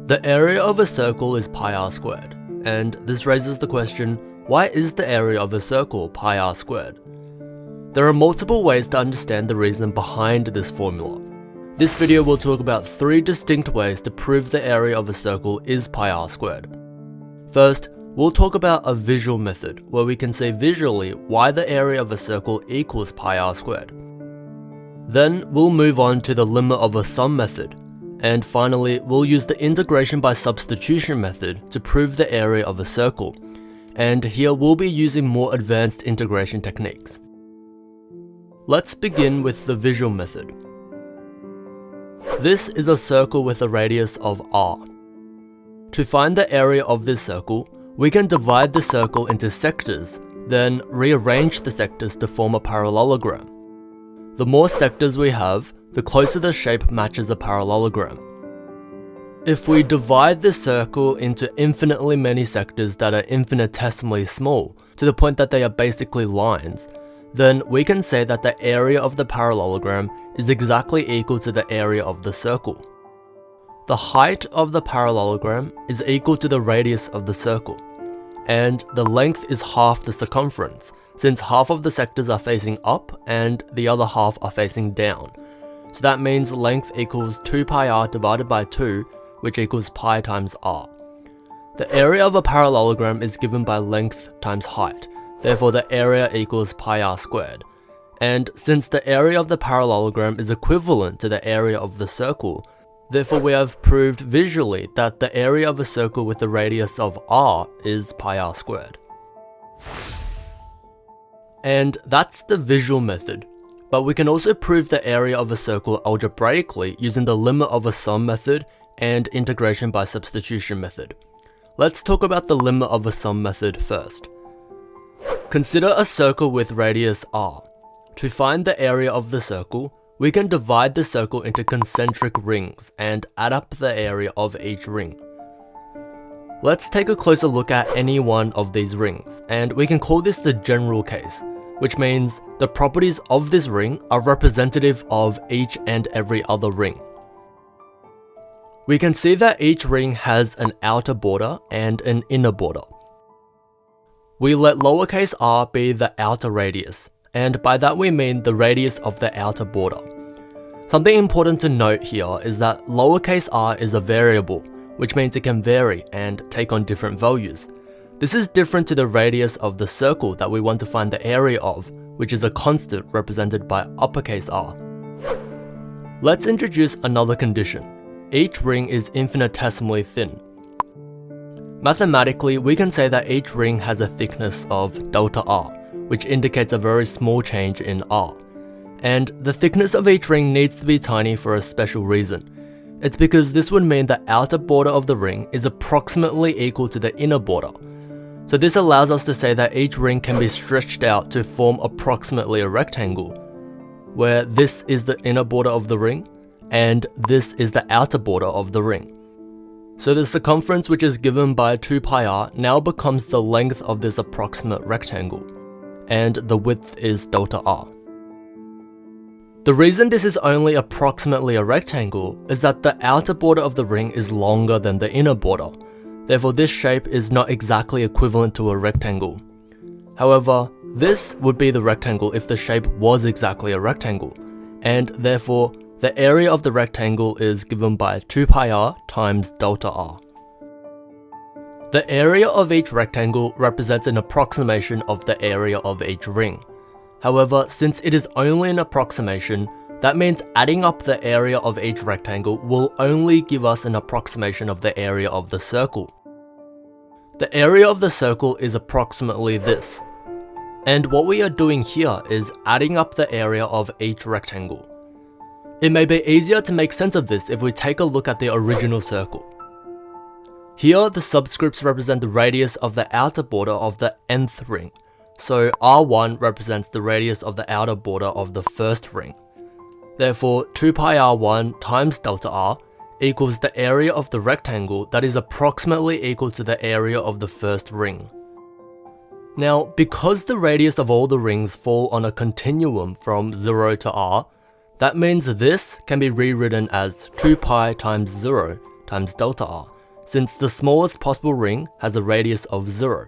The area of a circle is pi r squared, and this raises the question, why is the area of a circle pi r squared? There are multiple ways to understand the reason behind this formula. This video will talk about 3 distinct ways to prove the area of a circle is pi r squared. First, we'll talk about a visual method where we can see visually why the area of a circle equals pi r squared. Then we'll move on to the limit of a sum method, and finally we'll use the integration by substitution method to prove the area of a circle, and here we'll be using more advanced integration techniques. Let's begin with the visual method. This is a circle with a radius of r. To find the area of this circle, we can divide the circle into sectors, then rearrange the sectors to form a parallelogram. The more sectors we have, the closer the shape matches a parallelogram. If we divide the circle into infinitely many sectors that are infinitesimally small, to the point that they are basically lines, then we can say that the area of the parallelogram is exactly equal to the area of the circle. The height of the parallelogram is equal to the radius of the circle, and the length is half the circumference, since half of the sectors are facing up and the other half are facing down. So that means length equals 2 pi r divided by 2, which equals pi times r. The area of a parallelogram is given by length times height, therefore the area equals pi r squared. And since the area of the parallelogram is equivalent to the area of the circle, therefore we have proved visually that the area of a circle with a radius of r is pi r squared. And that's the visual method, but we can also prove the area of a circle algebraically using the limit of a sum method and integration by substitution method. Let's talk about the limit of a sum method first. Consider a circle with radius r. To find the area of the circle, we can divide the circle into concentric rings and add up the area of each ring. Let's take a closer look at any one of these rings, and we can call this the general case, which means the properties of this ring are representative of each and every other ring. We can see that each ring has an outer border and an inner border. We let lowercase r be the outer radius, and by that we mean the radius of the outer border. Something important to note here is that lowercase r is a variable, which means it can vary and take on different values. This is different to the radius of the circle that we want to find the area of, which is a constant represented by uppercase r. Let's introduce another condition. Each ring is infinitesimally thin. Mathematically, we can say that each ring has a thickness of delta r, which indicates a very small change in r. And the thickness of each ring needs to be tiny for a special reason. It's because this would mean the outer border of the ring is approximately equal to the inner border. So this allows us to say that each ring can be stretched out to form approximately a rectangle, where this is the inner border of the ring, and this is the outer border of the ring. So the circumference, which is given by 2 pi r, now becomes the length of this approximate rectangle, and the width is delta r. The reason this is only approximately a rectangle is that the outer border of the ring is longer than the inner border. Therefore, this shape is not exactly equivalent to a rectangle. However, this would be the rectangle if the shape was exactly a rectangle, and therefore, the area of the rectangle is given by 2 pi r times delta r. The area of each rectangle represents an approximation of the area of each ring. However, since it is only an approximation, that means adding up the area of each rectangle will only give us an approximation of the area of the circle. The area of the circle is approximately this. And what we are doing here is adding up the area of each rectangle. It may be easier to make sense of this if we take a look at the original circle. Here, the subscripts represent the radius of the outer border of the nth ring. So r1 represents the radius of the outer border of the first ring. Therefore, 2 pi r1 times delta r equals the area of the rectangle that is approximately equal to the area of the first ring. Now, because the radius of all the rings fall on a continuum from 0 to r, That means this can be rewritten as 2 pi times 0 times delta r, since the smallest possible ring has a radius of 0.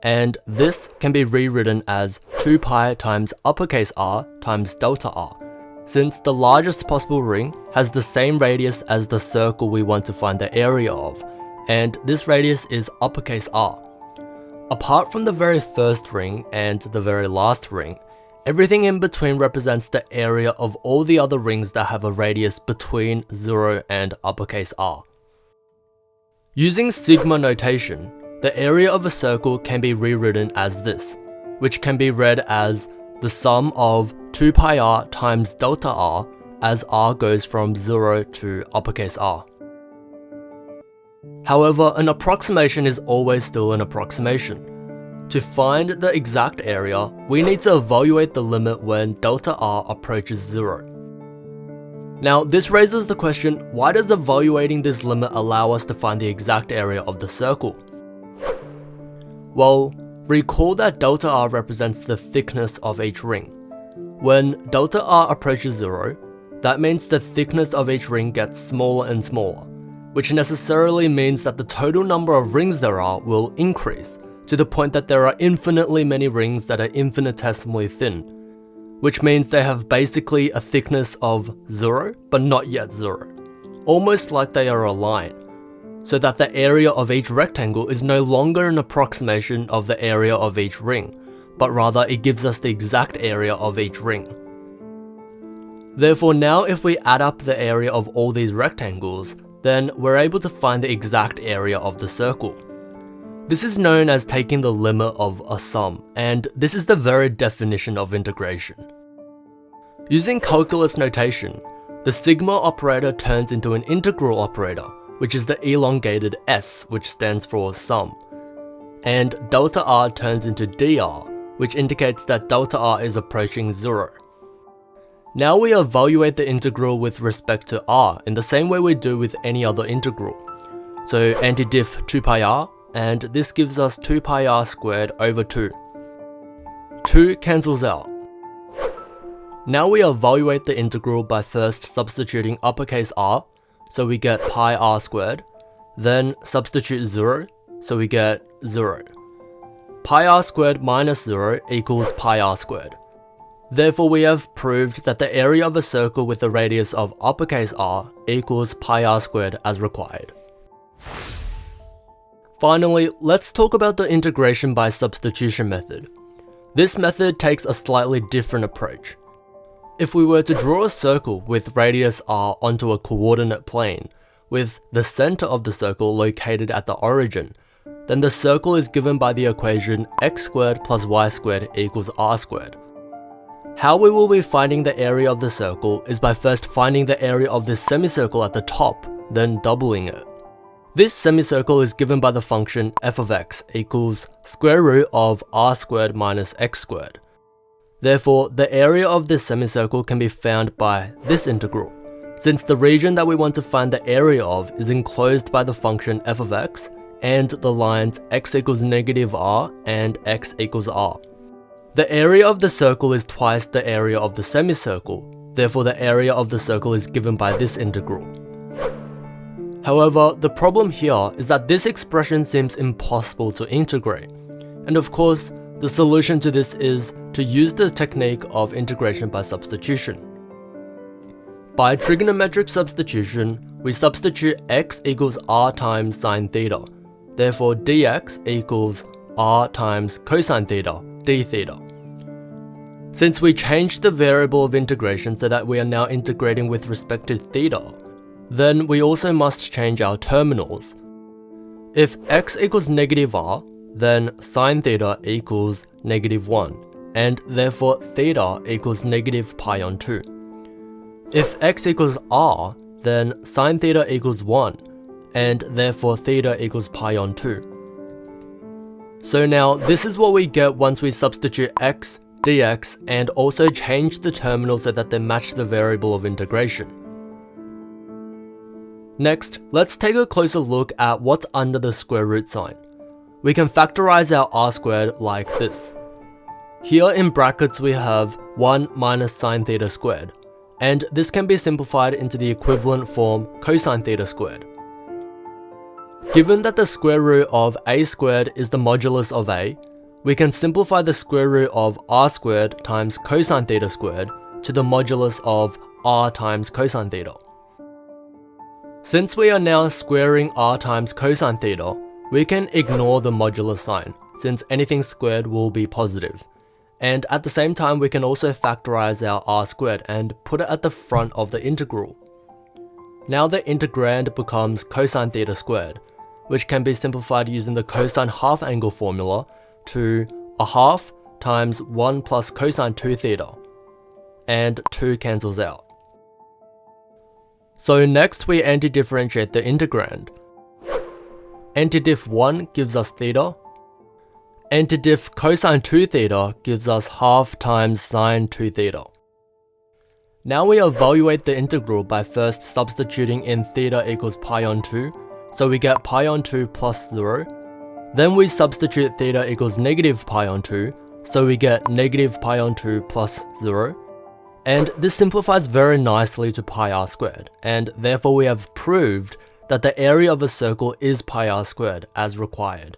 And this can be rewritten as 2 pi times uppercase R times delta r, since the largest possible ring has the same radius as the circle we want to find the area of, and this radius is uppercase R. Apart from the very first ring and the very last ring, everything in between represents the area of all the other rings that have a radius between 0 and uppercase R. Using sigma notation, the area of a circle can be rewritten as this, which can be read as the sum of 2 pi r times delta r as r goes from 0 to uppercase R. However, an approximation is always still an approximation. To find the exact area, we need to evaluate the limit when delta r approaches 0. Now, this raises the question, why does evaluating this limit allow us to find the exact area of the circle? Well, recall that delta r represents the thickness of each ring. When delta r approaches 0, that means the thickness of each ring gets smaller and smaller, which necessarily means that the total number of rings there are will increase, to the point that there are infinitely many rings that are infinitesimally thin, which means they have basically a thickness of 0, but not yet 0, almost like they are a line, so that the area of each rectangle is no longer an approximation of the area of each ring, but rather it gives us the exact area of each ring. Therefore, now if we add up the area of all these rectangles, then we're able to find the exact area of the circle. This is known as taking the limit of a sum, and this is the very definition of integration. Using calculus notation, the sigma operator turns into an integral operator, which is the elongated s, which stands for sum, and delta r turns into dr, which indicates that delta r is approaching 0. Now we evaluate the integral with respect to r in the same way we do with any other integral. So antidiff 2 pi r, and this gives us 2 pi r squared over 2. 2 cancels out. Now we evaluate the integral by first substituting uppercase r, so we get pi r squared, then substitute 0, so we get 0. Pi r squared minus 0 equals pi r squared. Therefore, we have proved that the area of a circle with a radius of uppercase R equals pi r squared as required. Finally, let's talk about the integration by substitution method. This method takes a slightly different approach. If we were to draw a circle with radius r onto a coordinate plane, with the center of the circle located at the origin, then the circle is given by the equation x squared plus y squared equals r squared. How we will be finding the area of the circle is by first finding the area of this semicircle at the top, then doubling it. This semicircle is given by the function f of x equals square root of r squared minus x squared. Therefore, the area of this semicircle can be found by this integral, since the region that we want to find the area of is enclosed by the function f of x and the lines x equals negative r and x equals r. The area of the circle is twice the area of the semicircle, therefore the area of the circle is given by this integral. However, the problem here is that this expression seems impossible to integrate, and of course, the solution to this is to use the technique of integration by substitution. By trigonometric substitution, we substitute x equals r times sine theta, therefore dx equals r times cosine theta, d theta. Since we changed the variable of integration so that we are now integrating with respect to theta, then we also must change our terminals. If x equals negative r, then sine theta equals negative 1, and therefore theta equals negative pi on 2. If x equals r, then sine theta equals 1, and therefore theta equals pi on 2. So now this is what we get once we substitute x, dx, and also change the terminals so that they match the variable of integration. Next, let's take a closer look at what's under the square root sign. We can factorize our r squared like this. Here in brackets we have 1 minus sine theta squared, and this can be simplified into the equivalent form cosine theta squared. Given that the square root of a squared is the modulus of a, we can simplify the square root of r squared times cosine theta squared to the modulus of r times cosine theta. Since we are now squaring r times cosine theta, we can ignore the modulus sign, since anything squared will be positive. And at the same time, we can also factorize our r squared and put it at the front of the integral. Now the integrand becomes cosine theta squared, which can be simplified using the cosine half angle formula to a half times 1 plus cosine 2 theta, and 2 cancels out. So next we anti-differentiate the integrand. Antidiff 1 gives us theta. Antidiff cosine 2 theta gives us half times sine 2 theta. Now we evaluate the integral by first substituting in theta equals pi on 2, so we get pi on 2 plus 0. Then we substitute theta equals negative pi on 2, so we get negative pi on 2 plus 0. And this simplifies very nicely to pi r squared, and therefore we have proved that the area of a circle is pi r squared as required.